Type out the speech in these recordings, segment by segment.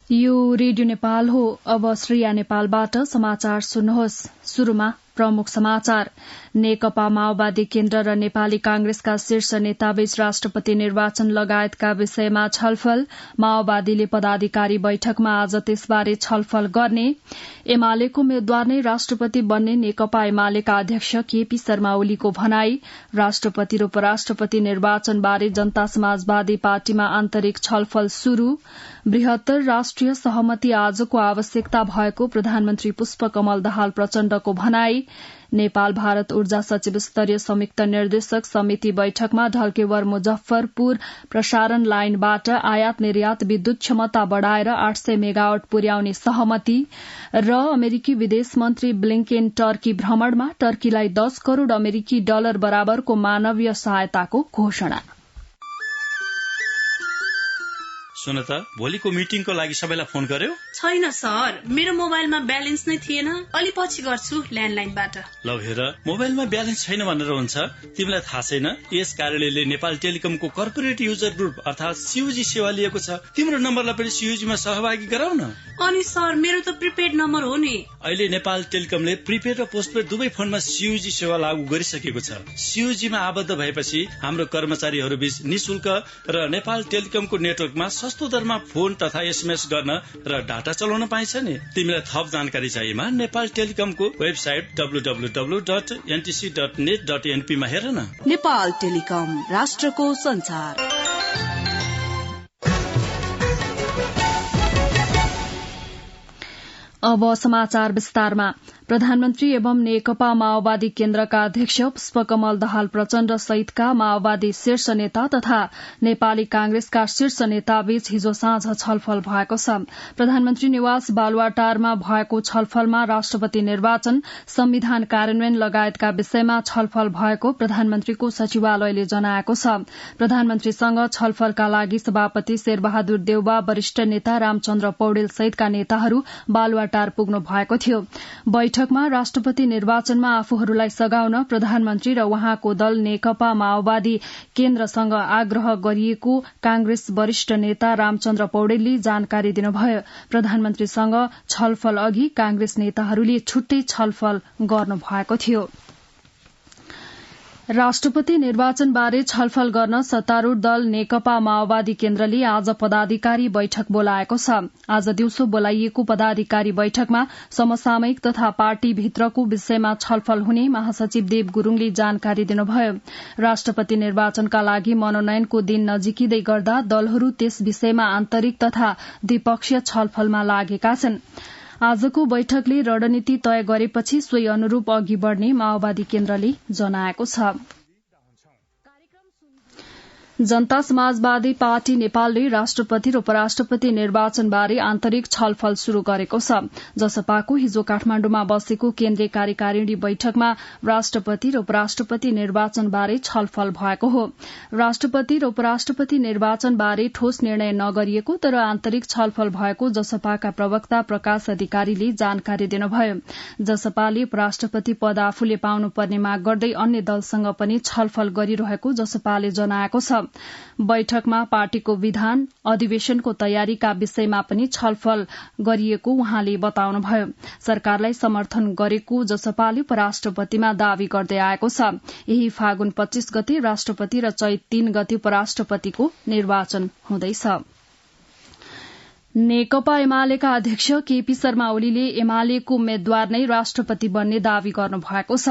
यो रेडियो नेपाल हो। अब श्रेया नेपालबाट समाचार सुन्नुहोस्। शुरूमा प्रमुख समाचार। नेकपा माओवादी केन्द्र र नेपाली कांग्रेसका शीर्ष नेताबीच राष्ट्रपति निर्वाचन लगायतका विषयमा छलफल। माओवादीले पदाधिकारी बैठकमा आज त्यसबारे छलफल गर्ने। एमालेको उम्मेद्वार नै राष्ट्रपति बन्ने नेकपा एमालेका अध्यक्ष केपी शर्मा ओलीको भनाई। राष्ट्रपति र उपराष्ट्रपति निर्वाचनबारे जनता समाजवादी पार्टीमा आन्तरिक छलफल शुरू। बृहत्तर राष्ट्रिय सहमति आजको आवश्यकता भएको प्रधानमन्त्री पुष्पकमल दाहाल प्रचण्डको भनाई। नेपाल भारत ऊर्जा सचिव स्तरीय संयुक्त निर्देशक समिति बैठकमा ढल्केवर मुजफ्फरपुर प्रसारण लाइनबाट आयात निर्यात विद्युत क्षमता बढ़ाएर 800 मेगावाट पुर्याउने सहमति। र अमेरिकी विदेश मन्त्री ब्लिंकेन टर्की भ्रमणमा टर्कीलाई 10 करोड़ अमेरिकी डलर बराबरको मानवीय सहायताको घोषणा। सुन त, भोलिको मिटिङको लागि सबैलाई फोन गर्यो? छैन सर, मेरो मोबाइलमा ब्यालेन्स नै थिएन। अलि पछि गर्छु ल्यान्डलाइनबाट। ल हेर, मोबाइलमा ब्यालेन्स छैन भनेर हुन्छ? तिमीलाई थाहा छैन यस कार्यालयले नेपाल टेलिकमको कर्पोरेट युजर ग्रुप अर्थात सीयूजी सेवा लिएको छ। तिम्रो नम्बरलाई पनि सीयूजीमा सहभागी गराउन। अनि सर, मेरो त प्रिपेड नम्बर हो नि। अहिले नेपाल टेलिकमले प्रिपेड र पोस्टपेड दुवै फोनमा सीयूजी सेवा लागू गरिसकेको छ। सीयूजीमा आबद्ध भएपछि हाम्रो कर्मचारीहरू बीच निशुल्क र नेपाल टेलिकमको नेटवर्कमा सस्तो दरमा फोन तथा एसएमएस गर्न र डाटा चलाउन पाइन्छ नि। तिमीलाई थप जानकारी चाहिएमा नेपाल टेलिकमको वेबसाइट www.ntc.net.np मा हेर न। नेपाल टेलिकम, राष्ट्रको संचार। अब समाचार विस्तारमा। प्रधानमन्त्री एवं नेकपा माओवादी केन्द्रका अध्यक्ष पुष्पकमल दाहाल प्रचण्ड सहितका माओवादी शीर्ष नेता तथा नेपाली कांग्रेसका शीर्ष नेताबीच हिजो साँझ छलफल भएको छ। प्रधानमन्त्री निवास बालुवाटारमा भएको छलफलमा राष्ट्रपति निर्वाचन, संविधान कार्यान्वयन लगायतका विषयमा छलफल भएको प्रधानमन्त्रीको सचिवालयले जनाएको छ। प्रधानमन्त्रीसँग छलफलका लागि सभापति शेरबहादुर देउवा, वरिष्ठ नेता रामचन्द्र पौडेल सहितका नेताहरू बालुवाटार पुग्नु भएको थियो। बैठकमा राष्ट्रपति निर्वाचनमा आफूहरूलाई सघाउन प्रधानमन्त्री र उहाँको दल नेकपा माओवादी केन्द्रसँग आग्रह गरिएको कांग्रेस वरिष्ठ नेता रामचन्द्र पौडेलले जानकारी दिनुभयो। प्रधानमन्त्रीसँग छलफल अघि कांग्रेस नेताहरूले छुट्टै छलफल गर्नुभएको थियो। राष्ट्रपति निर्वाचनबारे छलफल गर्न सत्तारूढ़ दल नेकपा माओवादी केन्द्रले आज पदाधिकारी बैठक बोलाएको छ। आज दिउँसो बोलाइएको पदाधिकारी बैठकमा समसामयिक तथा पार्टीभित्रको विषयमा छलफल हुने महासचिव देव गुरूङले जानकारी दिनुभयो। राष्ट्रपति निर्वाचनका लागि मनोनयनको दिन नजिकिँदै गर्दा दलहरू त्यस विषयमा आन्तरिक तथा द्विपक्षीय छलफलमा लागेका छन्। आजको बैठकले रणनीति तय गरेपछि सोही अनुरूप अघि बढ़ने माओवादी केन्द्रले जनाएको छ। जनता समाजवादी पार्टी नेपालले राष्ट्रपति र उपराष्ट्रपति निर्वाचनबारे आन्तरिक छलफल शुरू गरेको छ। जसपाको हिजो काठमाण्डुमा बसेको केन्द्रीय कार्यकारिणी बैठकमा राष्ट्रपति र उपराष्ट्रपति निर्वाचनबारे छलफल भएको हो। राष्ट्रपति र उपराष्ट्रपति निर्वाचनबारे ठोस निर्णय नगरिएको तर आन्तरिक छलफल भएको जसपाका प्रवक्ता प्रकाश अधिकारीले जानकारी दिनुभयो। जसपाले उपराष्ट्रपति पद आफूले पाउनुपर्ने माग गर्दै अन्य दलसँग पनि छलफल गरिरहेको जसपाले जनाएको छ। बैठकमा पार्टीको विधान अधिवेशनको तयारीका विषयमा पनि छलफल गरिएको उहाँले बताउनुभयो। सरकारलाई समर्थन गरेको जसपाले उपराष्ट्रपतिमा दावी गर्दै आएको छ। यही फागुन 25 गते राष्ट्रपति र चैत 3 गते उपराष्ट्रपतिको निर्वाचन हुँदैछ। नेकपा एमालेका अध्यक्ष केपी शर्मा ओलीले एमालेको उम्मेद्वार नै राष्ट्रपति बन्ने दावी गर्नुभएको छ।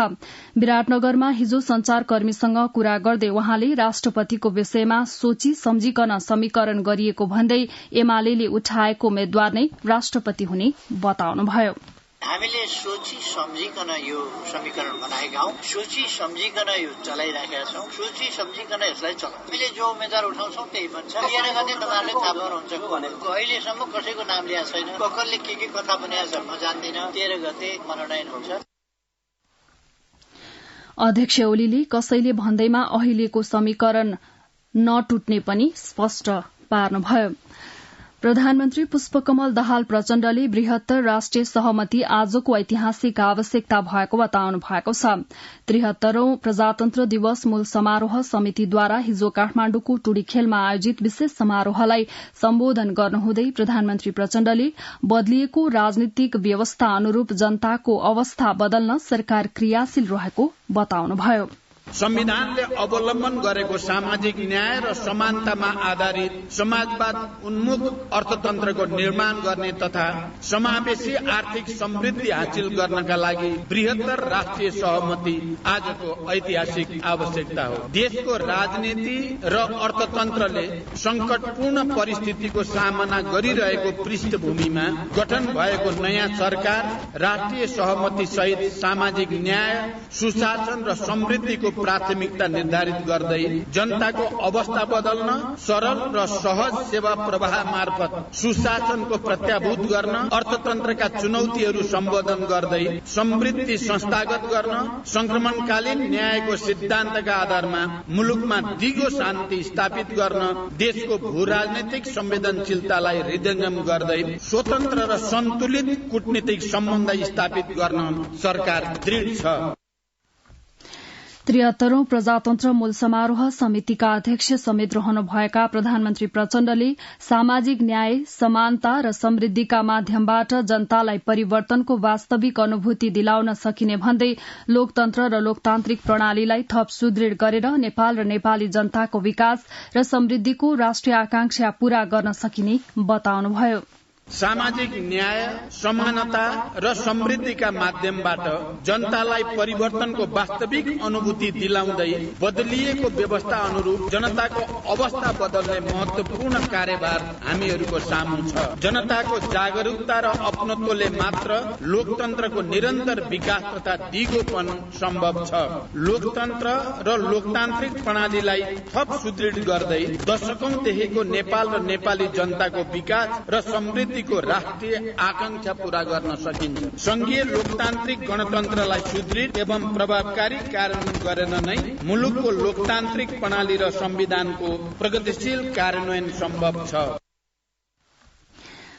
विराटनगरमा हिजो संचारकर्मीसँग कुरा गर्दै उहाँले राष्ट्रपतिको विषयमा सोची सम्झिकन समीकरण गरिएको भन्दै एमालेले उठाएको उम्मेद्वार नै राष्ट्रपति हुने बताउनुभयो। हामीले सोची सम्झिकन यो समीकरण बनाएका हौं, सोची सम्झिकन यो चलाइराखेका छौं, सोची सम्झिकन यसलाई चलाउँ। हामीले जो उम्मेद्वार उठाउँछौं त्यही बन्छ। 13 गते तपाईहरुले थाहा पाउनुहुन्छ भनेको अहिलेसम्म कसैको नाम ल्याएको छैन। कसले के कथा बनाएको छ म जान्दिन। 13 गते मनोनयन हुन्छ। अध्यक्ष ओलीले कसैले भन्दैमा अहिलेको समीकरण नटुट्ने पनि स्पष्ट पार्नुभयो। प्रधानमन्त्री पुष्पकमल दाहाल प्रचण्डले बृहत्तर राष्ट्रिय सहमति आजको ऐतिहासिक आवश्यकता भएको बताउनु भएको छ। 73औं प्रजातन्त्र दिवस मूल समारोह समितिद्वारा हिजो काठमाण्डुको टुडीखेलमा आयोजित विशेष समारोहलाई सम्बोधन गर्नुहुँदै प्रधानमन्त्री प्रचण्डले बदलिएको राजनीतिक व्यवस्था अनुरूप जनताको अवस्था बदल्न सरकार क्रियाशील रहेको बताउनुभयो। संविधानले अवलम्बन गरेको सामाजिक न्याय र समानतामा आधारित समाजवाद उन्मुख अर्थतन्त्रको निर्माण गर्ने तथा समावेशी आर्थिक समृद्धि हासिल गर्नका लागि बृहत्तर राष्ट्रिय सहमति आजको ऐतिहासिक आवश्यकता हो। देशको राजनीति र अर्थतन्त्रले संकटपूर्ण परिस्थितिको सामना गरिरहेको पृष्ठभूमिमा गठन भएको नयाँ सरकार राष्ट्रिय सहमति सहित सामाजिक न्याय, सुशासन र समृद्धिको प्राथमिकता निर्धारित गर्दै जनताको अवस्था बदल्न, सरल र सहज सेवा प्रवाह मार्फत सुशासनको प्रत्याभूत गर्न, अर्थतन्त्रका चुनौतीहरू सम्बोधन गर्दै समृद्धि संस्थागत गर्न, संक्रमणकालीन न्यायको सिद्धान्तका आधारमा मुलुकमा दिगो शान्ति स्थापित गर्न, देशको भू राजनैतिक संवेदनशीलतालाई हृदयंगम गर्दै स्वतन्त्र र सन्तुलित कूटनीतिक सम्बन्ध स्थापित गर्न सरकार दृढ छ। 73औं प्रजातन्त्र मूल समारोह समितिका अध्यक्ष समेत रहनुभएका प्रधानमन्त्री प्रचण्डले सामाजिक न्याय, समानता र समृद्धिका माध्यमबाट जनतालाई परिवर्तनको वास्तविक अनुभूति दिलाउन सकिने भन्दै लोकतन्त्र र लोकतान्त्रिक प्रणालीलाई थप सुदृढ़ गरेर नेपाल र नेपाली जनताको विकास र समृद्धिको राष्ट्रिय आकांक्षा पूरा गर्न सकिने बताउनुभयो। सामाजिक न्याय, समानता र समृद्धिका माध्यमबाट जनतालाई परिवर्तनको वास्तविक अनुभूति दिलाउँदै बदलिएको व्यवस्था अनुरूप जनताको अवस्था बदल्ने महत्वपूर्ण कार्यभार हामीहरूको सामु छ। जनताको जागरूकता र अपनत्वले मात्र लोकतन्त्रको निरन्तर विकास तथा दिगोपन सम्भव छ। लोकतन्त्र र लोकतान्त्रिक प्रणालीलाई थप सुदृढ गर्दै दशकौंदेखिको नेपाल र नेपाली जनताको विकास र समृद्धि को राष्ट्रिय आकांक्षा पूरा गर्न सकिन्छ। संघीय लोकतान्त्रिक गणतन्त्रलाई सुदृढ एवं प्रभावकारी कार्यान्वयन गरेर नै मुलुकको लोकतान्त्रिक प्रणाली र संविधानको प्रगतिशील कार्यान्वयन सम्भव छ।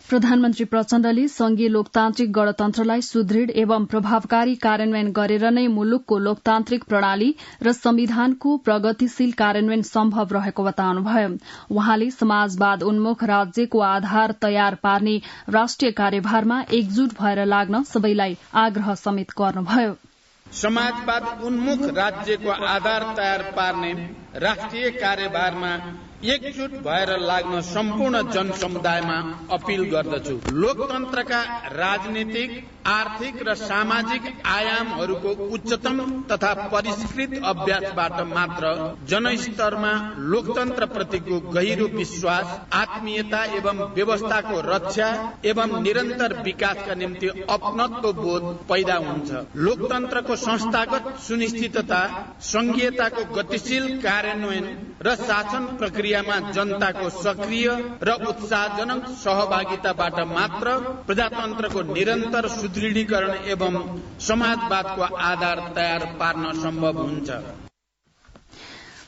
प्रधानमन्त्री प्रचण्डले संघीय लोकतान्त्रिक गणतन्त्रलाई सुदृढ एवं प्रभावकारी कार्यान्वयन गरेर नै मुलुकको लोकतान्त्रिक प्रणाली र संविधानको प्रगतिशील कार्यान्वयन सम्भव रहेको बताउनुभयो। उहाँले समाजवाद उन्मुख राज्यको आधार तयार पार्ने राष्ट्रिय कार्यभारमा एकजुट भएर लाग्न सबैलाई आग्रह समेत गर्नुभयो। समाजवाद उन्मुख राज्यको आधार तयार पार्ने राष्ट्रिय कार्यभारमा एकजुट भएर लाग्न सम्पूर्ण जनसमुदायमा अपील गर्दछु। लोकतन्त्रका राजनीतिक, आर्थिक र सामाजिक आयामहरूको उच्चतम तथा परिष्कृत अभ्यासबाट मात्र जनस्तरमा लोकतन्त्र प्रतिको गहिरो विश्वास, आत्मीयता एवं व्यवस्थाको रक्षा एवं निरन्तर विकासका निम्ति अपनत्व बोध पैदा हुन्छ। लोकतन्त्रको संस्थागत सुनिश्चितता, संघीयताको गतिशील कार्यान्वयन र शासन प्रक्रिया जनताको सक्रिय र उत्साहजनक सहभागिताबाट मात्र प्रजातन्त्रको निरन्तर सुदृढीकरण एवं समाजवादको आधार तयार पार्न सम्भव हुन्छ।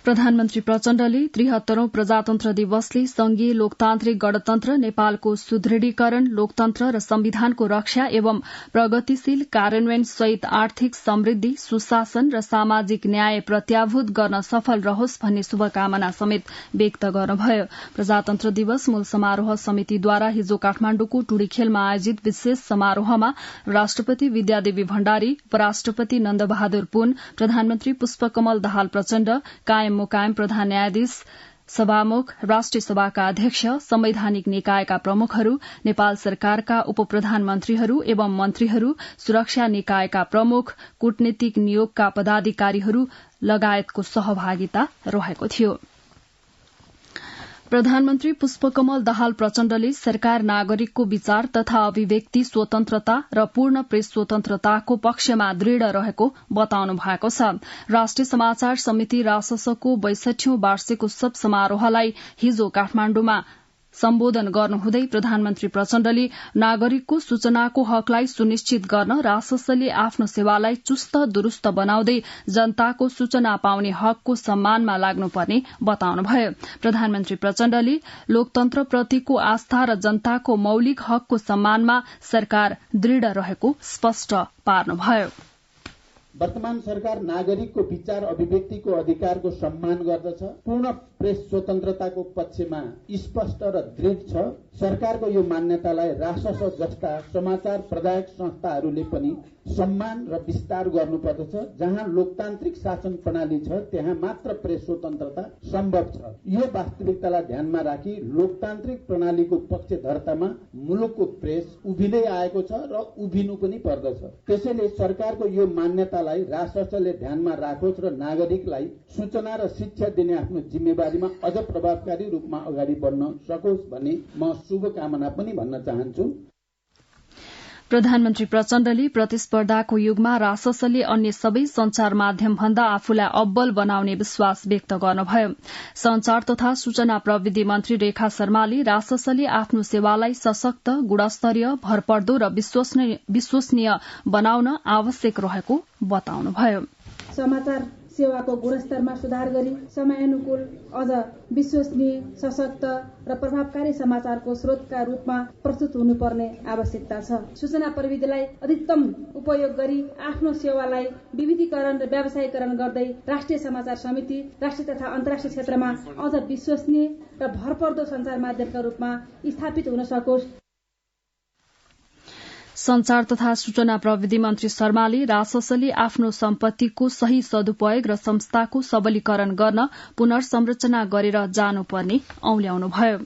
प्रधानमन्त्री प्रचण्डले 73औं प्रजातन्त्र दिवसले संघीय लोकतान्त्रिक गणतन्त्र नेपालको सुदृढीकरण, लोकतन्त्र र संविधानको रक्षा एवं प्रगतिशील कार्यान्वयन सहित आर्थिक समृद्धि, सुशासन र सामाजिक न्याय प्रत्याभूत गर्न सफल रहोस् भन्ने शुभकामना समेत व्यक्त गर्नुभयो। प्रजातन्त्र दिवस मूल समारोह समितिद्वारा हिजो काठमाण्डुको टुडीखेलमा आयोजित विशेष समारोहमा राष्ट्रपति विद्यादेवी भण्डारी, उपराष्ट्रपति नन्दबहादुर पुन, प्रधानमन्त्री पुष्पकमल दाहाल प्रचण्ड, कायम मुकायम प्रधान न्यायाधीश सभामुख, राष्ट्रिय सभाका अध्यक्ष, संवैधानिक निकायका प्रमुखहरू, नेपाल सरकारका उप प्रधानमन्त्रीहरू एवं मन्त्रीहरू, सुरक्षा निकायका प्रमुख, कूटनीतिक नियोगका पदाधिकारीहरू लगायतको सहभागिता रहेको थियो। प्रधानमन्त्री पुष्पकमल दाहाल प्रचण्डले सरकार नागरिकको विचार तथा अभिव्यक्ति स्वतन्त्रता र पूर्ण प्रेस स्वतन्त्रताको पक्षमा दृढ़ रहेको बताउनु भएको छ। राष्ट्रिय समाचार समिति राससको 62औं वार्षिक उत्सव समारोहलाई हिजो काठमाण्डुमा सम्बोधन गर्नुहुँदै प्रधानमन्त्री प्रचण्डले नागरिकको सूचनाको हकलाई सुनिश्चित गर्न राससले आफ्नो सेवालाई चुस्त दुरूस्त बनाउँदै जनताको सूचना पाउने हकको सम्मानमा लाग्नुपर्ने बताउनुभयो। प्रधानमन्त्री प्रचण्डले लोकतन्त्रप्रतिको आस्था र जनताको मौलिक हकको सम्मानमा सरकार दृढ़ रहेको स्पष्ट पार्नुभयो। वर्तमान सरकार नागरिकको विचार अभिव्यक्तिको अधिकारको सम्मान गर्दछ, पूर्ण प्रेस स्वतन्त्रताको पक्षमा स्पष्ट र दृढ छ। सरकारको यो मान्यतालाई रासस जस्ता समाचार प्रदायक संस्थाहरूले पनि सम्मान र विस्तार गर्नुपर्दछ। जहाँ लोकतान्त्रिक शासन प्रणाली छ त्यहाँ मात्र प्रेस स्वतन्त्रता सम्भव छ। यो वास्तविकतालाई ध्यानमा राखी लोकतान्त्रिक प्रणालीको पक्षधरतामा मुलुकको प्रेस उभिँदै आएको छ र उभिनु पनि पर्दछ। त्यसैले सरकारको यो मान्यतालाई राससले ध्यानमा राखोस् र नागरिकलाई सूचना र शिक्षा दिने आफ्नो जिम्मेवारीमा अझ प्रभावकारी रूपमा अगाडि बढ्न सकोस् भन्ने म शुभकामना पनि भन्न चाहन्छु। प्रधानमन्त्री प्रचण्डले प्रतिस्पर्धाको युगमा राससले अन्य सबै संचार माध्यम भन्दा आफूलाई अब्बल बनाउने विश्वास व्यक्त गर्नुभयो। संचार तथा सूचना प्रविधि मन्त्री रेखा शर्माले राससले आफ्नो सेवालाई सशक्त, गुणस्तरीय, भरपर्दो र विश्वसनीय बनाउन आवश्यक रहेको बताउनुभयो। समाचार सेवाको गुणस्तरमा सुधार गरी समयानुकूल, अझ विश्वसनीय, सशक्त र प्रभावकारी समाचारको स्रोतका रूपमा प्रस्तुत हुनुपर्ने आवश्यकता छ। सूचना प्रविधिलाई अधिकतम उपयोग गरी आफ्नो सेवालाई विविधीकरण र व्यावसायीकरण गर्दै राष्ट्रिय समाचार समिति राष्ट्रिय तथा अन्तर्राष्ट्रिय क्षेत्रमा अझ विश्वसनीय र भरपर्दो संचार माध्यमका रूपमा स्थापित हुन सकोस्। संचार तथा सूचना प्रविधि मन्त्री शर्माले राससले आफ्नो सम्पत्तिको सही सदुपयोग र संस्थाको सबलीकरण गर्न पुनर्संरचना गरेर जानुपर्ने औल्याउनुभयो।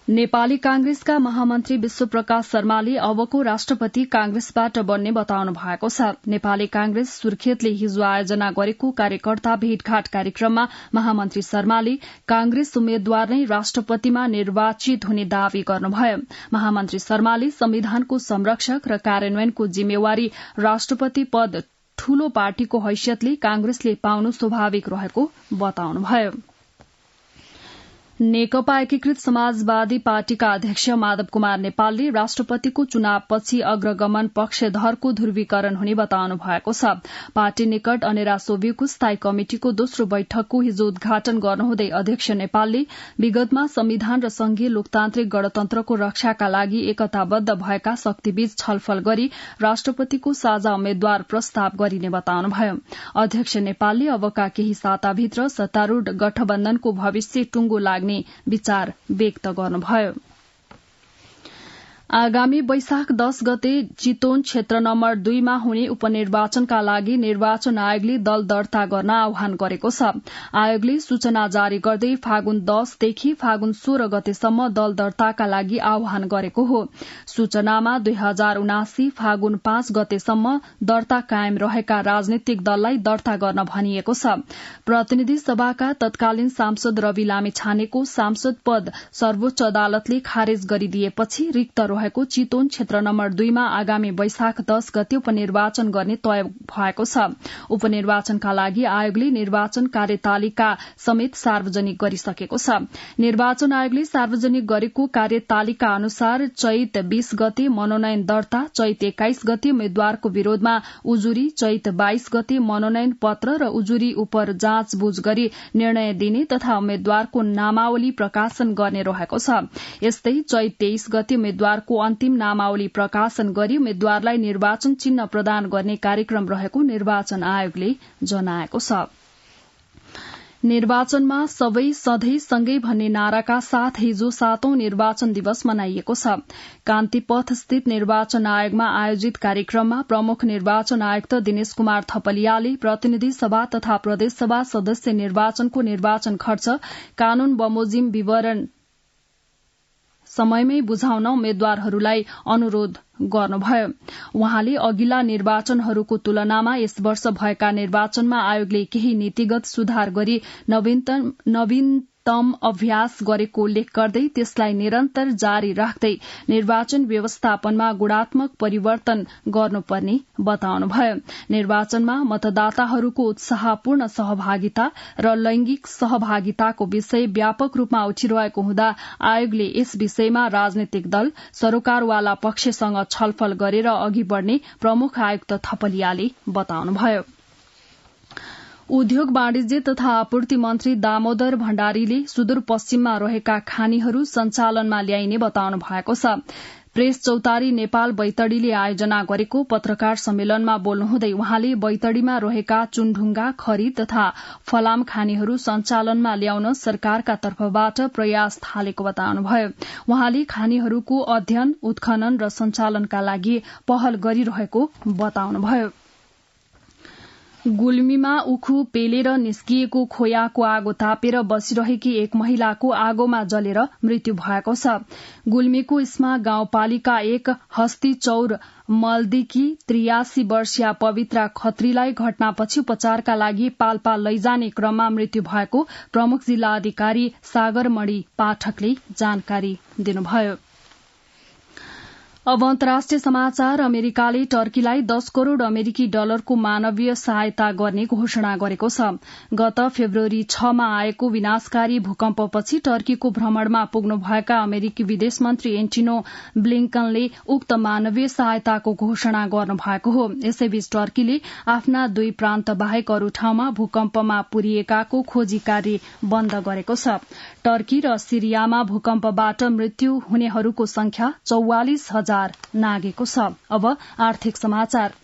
नेपाली कांग्रेसका महामन्त्री विश्वप्रकाश शर्माले अबको राष्ट्रपति कांग्रेसबाट बन्ने बताउनु भएको छ। नेपाली कांग्रेस सुर्खेतले हिजो आयोजना गरेको कार्यकर्ता भेटघाट कार्यक्रममा महामन्त्री शर्माले कांग्रेस उम्मेद्वार नै राष्ट्रपतिमा निर्वाचित हुने दावी गर्नुभयो। महामन्त्री शर्माले संविधानको संरक्षक र कार्यान्वयनको जिम्मेवारी राष्ट्रपति पद ठूलो पार्टीको हैसियतले कांग्रेसले पाउनु स्वाभाविक रहेको बताउनुभयो। नेकपा एकीकृत समाजवादी पार्टीका अध्यक्ष माधव कुमार नेपालले राष्ट्रपतिको चुनावपछि अग्रगमन पक्षधरको ध्रुवीकरण हुने बताउनु भएको छ। पार्टी निकट अनेरा सोभिको स्थायी कमिटिको दोस्रो बैठकको हिजो उद्घाटन गर्नुहुँदै अध्यक्ष नेपालले विगतमा संविधान र संघीय लोकतान्त्रिक गणतन्त्रको रक्षाका लागि एकताबद्ध भएका शक्तिबीच छलफल गरी राष्ट्रपतिको साझा उम्मेद्वार प्रस्ताव गरिने बताउनुभयो। अध्यक्ष नेपालले अबका केही साताभित्र सत्तारूढ़ गठबन्धनको भविष्य टुंगो लाग्ने विचार व्यक्त गर्नुभयो। आगामी वैशाख 10 गते चितवन क्षेत्र नम्बर 2 मा हुने उपनिर्वाचनका लागि निर्वाचन आयोगले दल दर्ता गर्न आह्वान गरेको छ। आयोगले सूचना जारी गर्दै फागुन 10 देखि फागुन 16 गतेसम्म दल दर्ताका लागि आह्वान गरेको हो। सूचनामा 2079 फागुन 5 गतेसम्म दर्ता कायम रहेका राजनीतिक दललाई दर्ता गर्न भनिएको छ। प्रतिनिधि सभाका तत्कालीन सांसद रवि लामिछानेको सांसद पद सर्वोच्च अदालतले खारेज गरिदिएपछि रिक्त रहेको चितवन क्षेत्र नम्बर 2 मा आगामी वैशाख 10 गते उपनिर्वाचन गर्ने तय भएको छ। उपनिर्वाचनका लागि आयोगले निर्वाचन कार्यतालिका समेत सार्वजनिक गरिसकेको छ। निर्वाचन आयोगले सार्वजनिक गरेको कार्यतालिका अनुसार चैत 20 गते मनोनयन दर्ता, चैत 21 गते उम्मेद्वारको विरोधमा उजुरी, चैत 22 गते मनोनयन पत्र र उजुरी उपर जाँचबुझ गरी निर्णय दिने तथा उम्मेद्वारको नामावली प्रकाशन गर्ने रहेको छ। यस्तै चैत 23 गते उम्मेद्वारको अन्तिम नामावली प्रकाशन गरी उम्मेद्वारलाई निर्वाचन चिन्ह प्रदान गर्ने कार्यक्रम रहेको निर्वाचन आयोगले जनाएको छ। निर्वाचनमा सबै सधैँ सँगै भन्ने नाराका साथ हिजो 7औं निर्वाचन दिवस मनाइएको छ। कान्तिपथ स्थित निर्वाचन आयोगमा आयोजित कार्यक्रममा प्रमुख निर्वाचन आयुक्त दिनेश कुमार थपलियाले प्रतिनिधि सभा तथा प्रदेशसभा सदस्य निर्वाचनको निर्वाचन खर्च, कानून बमोजिम विवरण समयमै बुझाउन उम्मेद्वारहरूलाई अनुरोध गर्नुभयो। उहाँले अघिल्ला निर्वाचनहरूको तुलनामा यस वर्ष भएका निर्वाचनमा आयोगले केही नीतिगत सुधार गरी तम अभ्यास गरेको उल्लेख गर्दै त्यसलाई निरन्तर जारी राख्दै निर्वाचन व्यवस्थापनमा गुणात्मक परिवर्तन गर्नुपर्ने बताउनुभयो। निर्वाचनमा मतदाताहरूको उत्साहपूर्ण सहभागिता र लैंगिक सहभागिताको विषय व्यापक रूपमा उठिरहेको हुँदा आयोगले यस विषयमा राजनीतिक दल सरोकारवाला पक्षसँग छलफल गरेर अघि बढ़ने प्रमुख आयुक्त थपलियाले बताउनुभयो। उद्योग वाणिज्य तथा आपूर्ति मन्त्री दामोदर भण्डारीले सुदूरपश्चिममा रहेका खानीहरू सञ्चालनमा ल्याइने बताउनु भएको छ। प्रेस चौतारी नेपाल बैतडीले आयोजना गरेको पत्रकार सम्मेलनमा बोल्नुहुँदै उहाँले बैतडीमा रहेका चुनढुङ्गा खरी तथा फलाम खानीहरू सञ्चालनमा ल्याउन सरकारका तर्फबाट प्रयास थालेको बताउनुभयो। उहाँले खानीहरूको अध्ययन उत्खनन र सञ्चालनका लागि पहल गरिरहेको बताउनुभयो। गुल्मीमा उखु पेलेर निस्किएको खोयाको आगो तापेर बसिरहेकी एक महिलाको आगोमा जलेर मृत्यु भएको छ। गुल्मीको इस्मा गाउँपालिका 1 हस्ती चौर मल्दीकी 83 वर्षीय पवित्रा खत्रीलाई घटनापछि उपचारका लागि पाल्पा लैजाने क्रममा मृत्यु भएको प्रमुख जिल्ला अधिकारी सागरमणि पाठकले जानकारी दिनुभयो। अब अन्तर्राष्ट्रिय समाचार। अमेरिकाले टर्कीलाई 10 करोड़ अमेरिकी डलरको मानवीय सहायता गर्ने घोषणा गरेको छ। गत फेब्रुअरी 6 मा आएको विनाशकारी भूकम्पपछि टर्कीको भ्रमणमा पुग्नुभएका अमेरिकी विदेश मन्त्री एन्टिनो ब्लिंकनले उक्त मानवीय सहायताको घोषणा गर्नुभएको हो। यसैबीच टर्कीले आफ्ना 2 प्रान्त बाहेक अरू ठाउँमा भूकम्पमा पुरिएकाको खोजी कार्य बन्द गरेको छ। टर्की र सिरियामा भूकम्पबाट मृत्यु हुनेहरूको संख्या 44,000 नागेको छ। अब आर्थिक समाचार।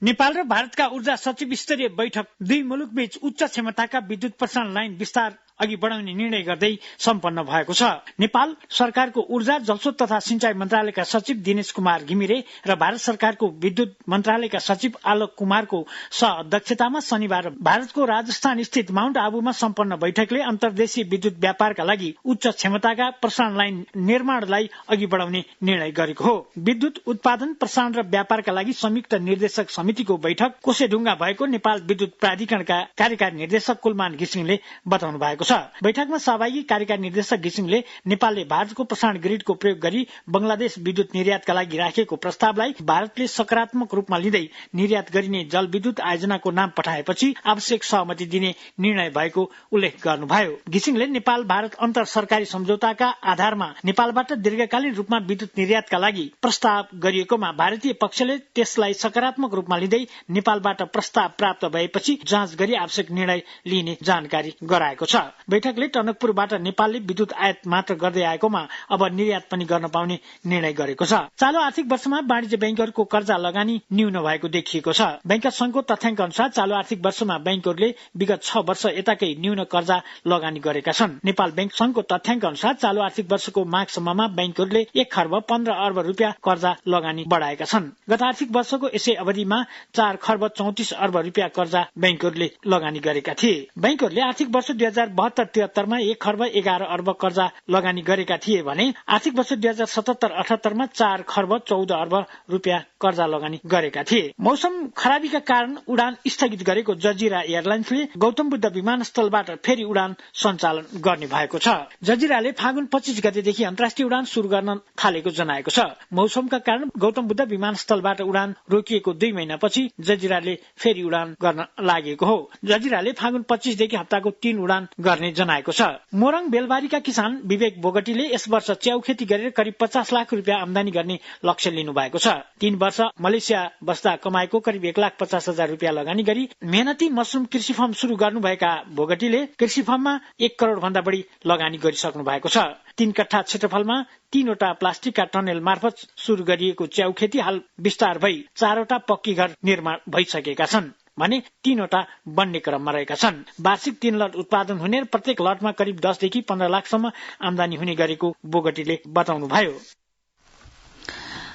नेपाल र भारतका ऊर्जा सचिव स्तरीय बैठक 2 मुलुकबीच उच्च क्षमताका विद्युत प्रसारण लाइन विस्तार अघि बढ़ाउने निर्णय गर्दै सम्पन्न भएको छ। नेपाल सरकारको ऊर्जा जलस्रोत तथा सिंचाई मन्त्रालयका सचिव दिनेश कुमार घिमिरे र भारत सरकारको विद्युत मन्त्रालयका सचिव आलोक कुमारको सहअध्यक्षतामा शनिबार भारतको राजस्थान स्थित माउन्ट आबुमा सम्पन्न बैठकले अन्तर्देशीय विद्युत व्यापारका लागि उच्च क्षमताका प्रसारण लाइन निर्माणलाई अघि बढ़ाउने निर्णय गरेको हो। विद्युत उत्पादन प्रसारण र व्यापारका लागि संयुक्त निर्देशक समितिको बैठक कोसेढुङ्गा भएको नेपाल विद्युत प्राधिकरणका कार्यकारी निर्देशक कुलमान घिसिङले बताउनु भएको छ। बैठकमा सहभागी कार्यकारी निर्देशक घिसिङले नेपालले भारतको प्रसारण ग्रिडको प्रयोग गरी बंगलादेश विद्युत निर्यातका लागि राखेको प्रस्तावलाई भारतले सकारात्मक रूपमा लिँदै निर्यात गरिने जलविद्युत आयोजनाको नाम पठाएपछि आवश्यक सहमति दिने निर्णय भएको उल्लेख गर्नुभयो। घिसिङले नेपाल भारत अन्तर सरकारी सम्झौताका आधारमा नेपालबाट दीर्घकालीन रूपमा विद्युत निर्यातका लागि प्रस्ताव गरिएकोमा भारतीय पक्षले त्यसलाई सकारात्मक रूपमा लिँदै नेपालबाट प्रस्ताव प्राप्त भएपछि जाँच गरी आवश्यक निर्णय लिने जानकारी गराएको छ। बैठकले टनकपुरबाट नेपालले विद्युत आयात मात्र गर्दै आएकोमा अब निर्यात पनि गर्न पाउने निर्णय गरेको छ। चालू आर्थिक वर्षमा वाणिज्य बैंकहरूको कर्जा लगानी न्यून भएको देखिएको छ। बैंक संघको तथ्याङ्क अनुसार चालू आर्थिक वर्षमा बैंकहरूले विगत 6 वर्ष यताकै न्यून कर्जा लगानी गरेका छन्। नेपाल बैंक संघको तथ्याङ्क अनुसार चालू आर्थिक वर्षको माघसम्ममा बैंकहरूले 1 खर्ब 15 अर्ब रुपियाँ कर्जा लगानी बढ़ाएका छन्। गत आर्थिक वर्षको यसै अवधिमा 4 खर्ब 34 अर्ब रुपियाँ कर्जा बैंकहरूले लगानी गरेका थिए। बैंकहरूले आर्थिक वर्ष 2072-73 मा 1 खर्ब 11 अर्ब कर्जा लगानी गरेका थिए भने आर्थिक वर्ष 2077-78 मा 4 खर्ब 14 अर्ब रुपियाँ कर्जा लगानी गरेका थिए। मौसम खराबीका कारण उडान स्थगित गरेको जजिरा एयरलाइन्सले गौतम बुद्ध विमानस्थलबाट फेरि उडान सञ्चालन गर्ने भएको छ। जजिराले फागुन 25 गतेदेखि अन्तर्राष्ट्रिय उडान शुरू गर्न थालेको जनाएको छ। मौसमका कारण गौतम बुद्ध विमानस्थलबाट उडान रोकिएको 2 महिनापछि जजिराले फेरि उडान गर्न लागेको हो। जजिराले फागुन 25 देखि हप्ताको 3 उडान गर्ने जनाएको छ। मोरङ बेलबारीका किसान विवेक बोगटीले यस वर्ष च्याउ खेती गरेर करिब 50 लाख रुपियाँ आमदानी गर्ने लक्ष्य लिनु भएको छ। 3 वर्ष मलेसिया बस्दा कमाएको करिब 1,50,000 रुपियाँ लगानी गरी मेहनती मसरुम कृषि फर्म शुरू गर्नुभएका बोगटीले कृषि फर्ममा 1 करोड़ भन्दा बढी लगानी गरिसक्नु भएको छ। 3 कट्ठा क्षेत्रफलमा 3 वटा प्लास्टिकका टनेल मार्फत शुरू गरिएको च्याउ खेती हाल विस्तार भई 4 वटा पक्की घर निर्माण भइसकेका छन् भने 3 वटा बन्ने क्रममा रहेका छन्। वार्षिक 3 लट उत्पादन हुने र प्रत्येक लटमा करिब 10 देखि 15 लाखसम्म आमदानी हुने गरेको बोगटीले बताउनुभयो।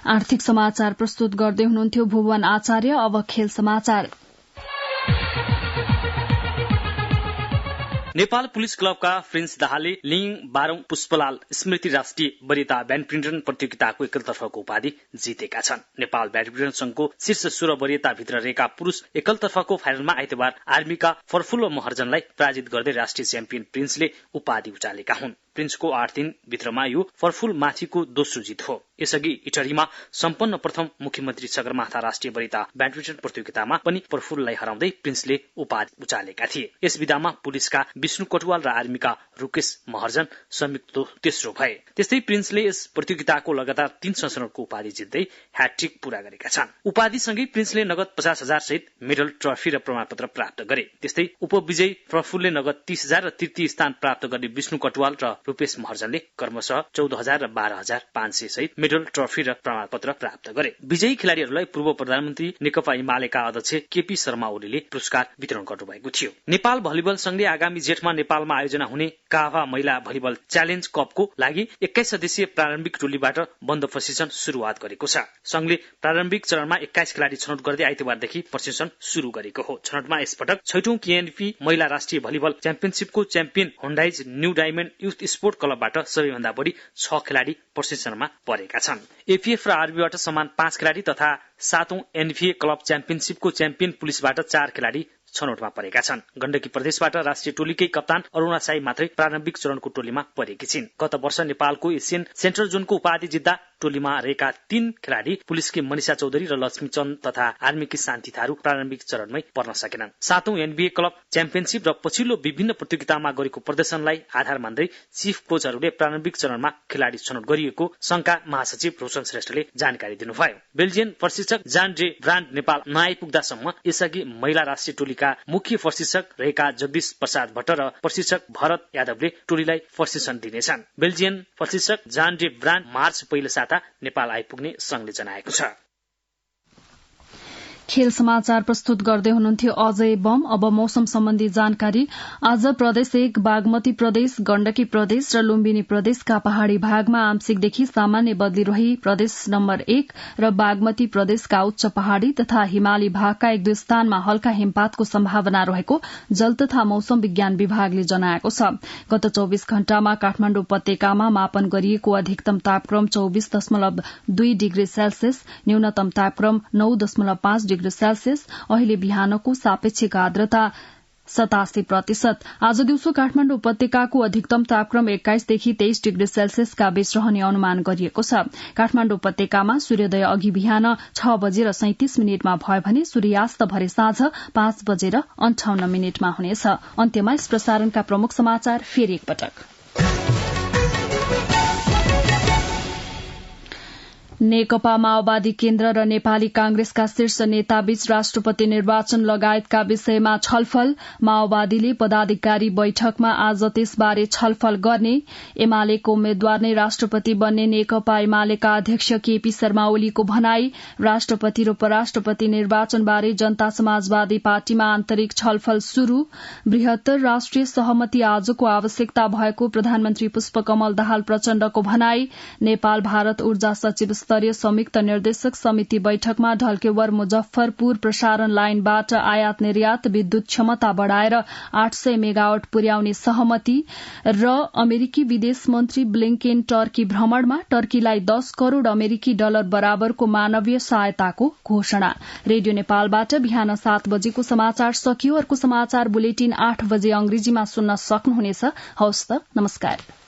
आर्थिक समाचार प्रस्तुत गर्दै हुनुहुन्थ्यो भुवन आचार्य। अब खेल समाचार। नेपाल पुलिस क्लबका प्रिन्स दाहालले लिङ 12औं पुष्पलाल स्मृति राष्ट्रिय वरियता ब्याडमिन्टन प्रतियोगिताको एकलतर्फको उपाधि जितेका छन्। नेपाल ब्याडमिन्टन संघको शीर्ष 16 वरियताभित्र रहेका पुरूष एकलतर्फको फाइनलमा आइतबार आर्मीका फरफुल्लो महर्जनलाई पराजित गर्दै राष्ट्रिय च्याम्पियन प्रिन्सले उपाधि उचालेका हुन्। प्रिन्सको 8 दिन भित्रमा यो फरफुल माथिको दोस्रो जित हो। यसअघि इटरीमा सम्पन्न प्रथम मुख्यमन्त्री सगरमाथा राष्ट्रिय वरियता ब्याडमिन्टन प्रतियोगितामा पनि फरफुललाई हराउँदै प्रिन्सले उपाधि उचालेका थिए। यस विधामा पुलिसका विष्णु कटुवाल र आर्मीका रुकेश महर्जन संयुक्त तेस्रो भए। त्यस्तै प्रिन्सले यस प्रतियोगिताको लगातार 3 संस्करणको उपाधि जित्दै ह्याट्रिक पूरा गरेका छन्। उपाधिसँगै प्रिन्सले नगद 50,000 सहित मेडल, ट्रफी र प्रमाणपत्र प्राप्त गरे। त्यस्तै उपविजयी प्रफुलले नगद 30,000 र तृतीय स्थान प्राप्त गर्ने विष्णु कटुवाल र रुपेश महर्जनले क्रमशः 14,000 र 12,500 सहित मेडल, ट्रफी र प्रमाणपत्र प्राप्त गरे। विजयी खेलाड़ीहरूलाई पूर्व प्रधानमन्त्री नेकपा एमालेका अध्यक्ष केपी शर्मा ओलीले पुरस्कार वितरण गर्नुभएको थियो। नेपाल भलिबल संघले आगामी जेठमा नेपालमा आयोजना हुने काभा महिला भलिबल च्यालेन्ज कपको लागि 21 सदस्यीय प्रारम्भिक टोलीबाट बन्द प्रशिक्षण शुरूआत गरेको छ। संघले प्रारम्भिक चरणमा 21 खेलाड़ी छनौट गर्दै आइतबारदेखि प्रशिक्षण शुरू गरेको हो। छनौटमा यसपटक 6औं केएनपी महिला राष्ट्रिय भलिबल च्याम्पियनशिपको च्याम्पियन होन्डाइज न्यू डायमण्ड युथ स्पोर्ट क्लबबाट सबैभन्दा बढी 6 खेलाड़ी प्रशिक्षणमा परेका छन्। एपीएफ र आरबीबाट समान 5 खेलाड़ी तथा 7औं एनभीए क्लब च्याम्पियनशिपको च्याम्पियन पुलिसबाट 4 खेलाड़ी छनौटमा परेका छन्। गण्डकी प्रदेशबाट राष्ट्रिय टोलीकै कप्तान अरुणा साई मात्रै प्रारम्भिक चरणको टोलीमा परेकी छिन्। गत वर्ष नेपालको एसियन सेन्ट्रल जोनको उपाधि जित्दा टोलीमा रहेका 3 खेलाड़ी पुलिसकी मनिषा चौधरी र लक्ष्मी चन्द तथा आर्मीकी शान्ति थारू प्रारम्भिक चरणमै पर्न सकेनन्। 7औं एनबीए क्लब च्याम्पियनशिप र पछिल्लो विभिन्न प्रतियोगितामा गरेको प्रदर्शनलाई आधार मान्दै चिफ कोचहरूले प्रारम्भिक चरणमा खेलाड़ी छनौट गरिएको संघका महासचिव रोशन श्रेष्ठले जानकारी दिनुभयो। बेल्जियन प्रशिक्षक जान डे ब्रान्ड नेपाल नआइपुग्दासम्म यसअघि महिला राष्ट्रिय टोलीका मुख्य प्रशिक्षक रहेका जगदीश प्रसाद भट्ट र प्रशिक्षक भरत यादवले टोलीलाई प्रशिक्षण दिनेछन्। बेल्जियन प्रशिक्षक जान डे ब्रान्ड मार्च पहिलो साता नेपाल आइपुग्ने संघले जनाएको छ। खेल समाचार प्रस्तुत गर्दै हुनुहुन्थ्यो अजय बम। अब मौसम सम्बन्धी जानकारी। आज प्रदेश 1, बागमती प्रदेश, गण्डकी प्रदेश र लुम्बिनी प्रदेशका पहाड़ी भागमा आंशिकदेखि सामान्य बदली रही प्रदेश नम्बर 1 र बागमती प्रदेशका उच्च पहाड़ी तथा हिमाली भागका 1-2 स्थानमा हल्का हिमपातको सम्भावना रहेको जल तथा मौसम विज्ञान विभागले जनाएको छ। गत 24 घण्टामा काठमाडौँ उपत्यकामा मापन गरिएको अधिकतम तापक्रम 24.2 डिग्री सेल्सियस, न्यूनतम तापक्रम 9.5 डिग्री सेल्सियस। अहिले बिहानको सापेक्षिक आर्द्रता 87%। आज दिउँसो काठमाडौँ उपत्यकाको अधिकतम तापक्रम 21 देखि 23 डिग्री सेल्सियसका बीच रहने अनुमान गरिएको छ। काठमाडौँ उपत्यकामा सूर्योदय अघि बिहान 6 बजेर 37 मिनटमा भयो भने सूर्यास्त भरे साँझ 5 बजेर 58 मिनटमा हुनेछ। अन्त्यमा यस प्रसारणका प्रमुख समाचार फेरि एकपटक। नेकपा माओवादी केन्द्र र नेपाली कांग्रेसका शीर्ष नेताबीच राष्ट्रपति निर्वाचन लगायतका विषयमा छलफल। माओवादीले पदाधिकारी बैठकमा आज त्यसबारे छलफल गर्ने। एमालेको उम्मेद्वार नै राष्ट्रपति बन्ने नेकपा एमालेका अध्यक्ष केपी शर्मा ओलीको भनाई। राष्ट्रपति र उपराष्ट्रपति निर्वाचनबारे जनता समाजवादी पार्टीमा आन्तरिक छलफल शुरू। बृहत्तर राष्ट्रिय सहमति आजको आवश्यकता भएको प्रधानमन्त्री पुष्पकमल दाहाल प्रचण्डको भनाई। नेपाल भारत ऊर्जा सचिव स्तरीय संयुक्त निर्देशक समिति बैठकमा ढल्केवर मुजफ्फरपुर प्रसारण लाइनबाट आयात निर्यात विद्युत क्षमता बढ़ाएर 800 मेगावाट पुर्याउने सहमति। र अमेरिकी विदेश मन्त्री ब्लिंकेन टर्की भ्रमणमा, टर्कीलाई 10 करोड़ अमेरिकी डलर बराबरको मानवीय सहायताको घोषणा। रेडियो नेपालबाट बिहान 7 बजेको समाचार सकियो। अर्को समाचार बुलेटिन 8 बजे अंग्रेजीमा सुन्न सक्नुहुनेछ। हवस् त, नमस्कार।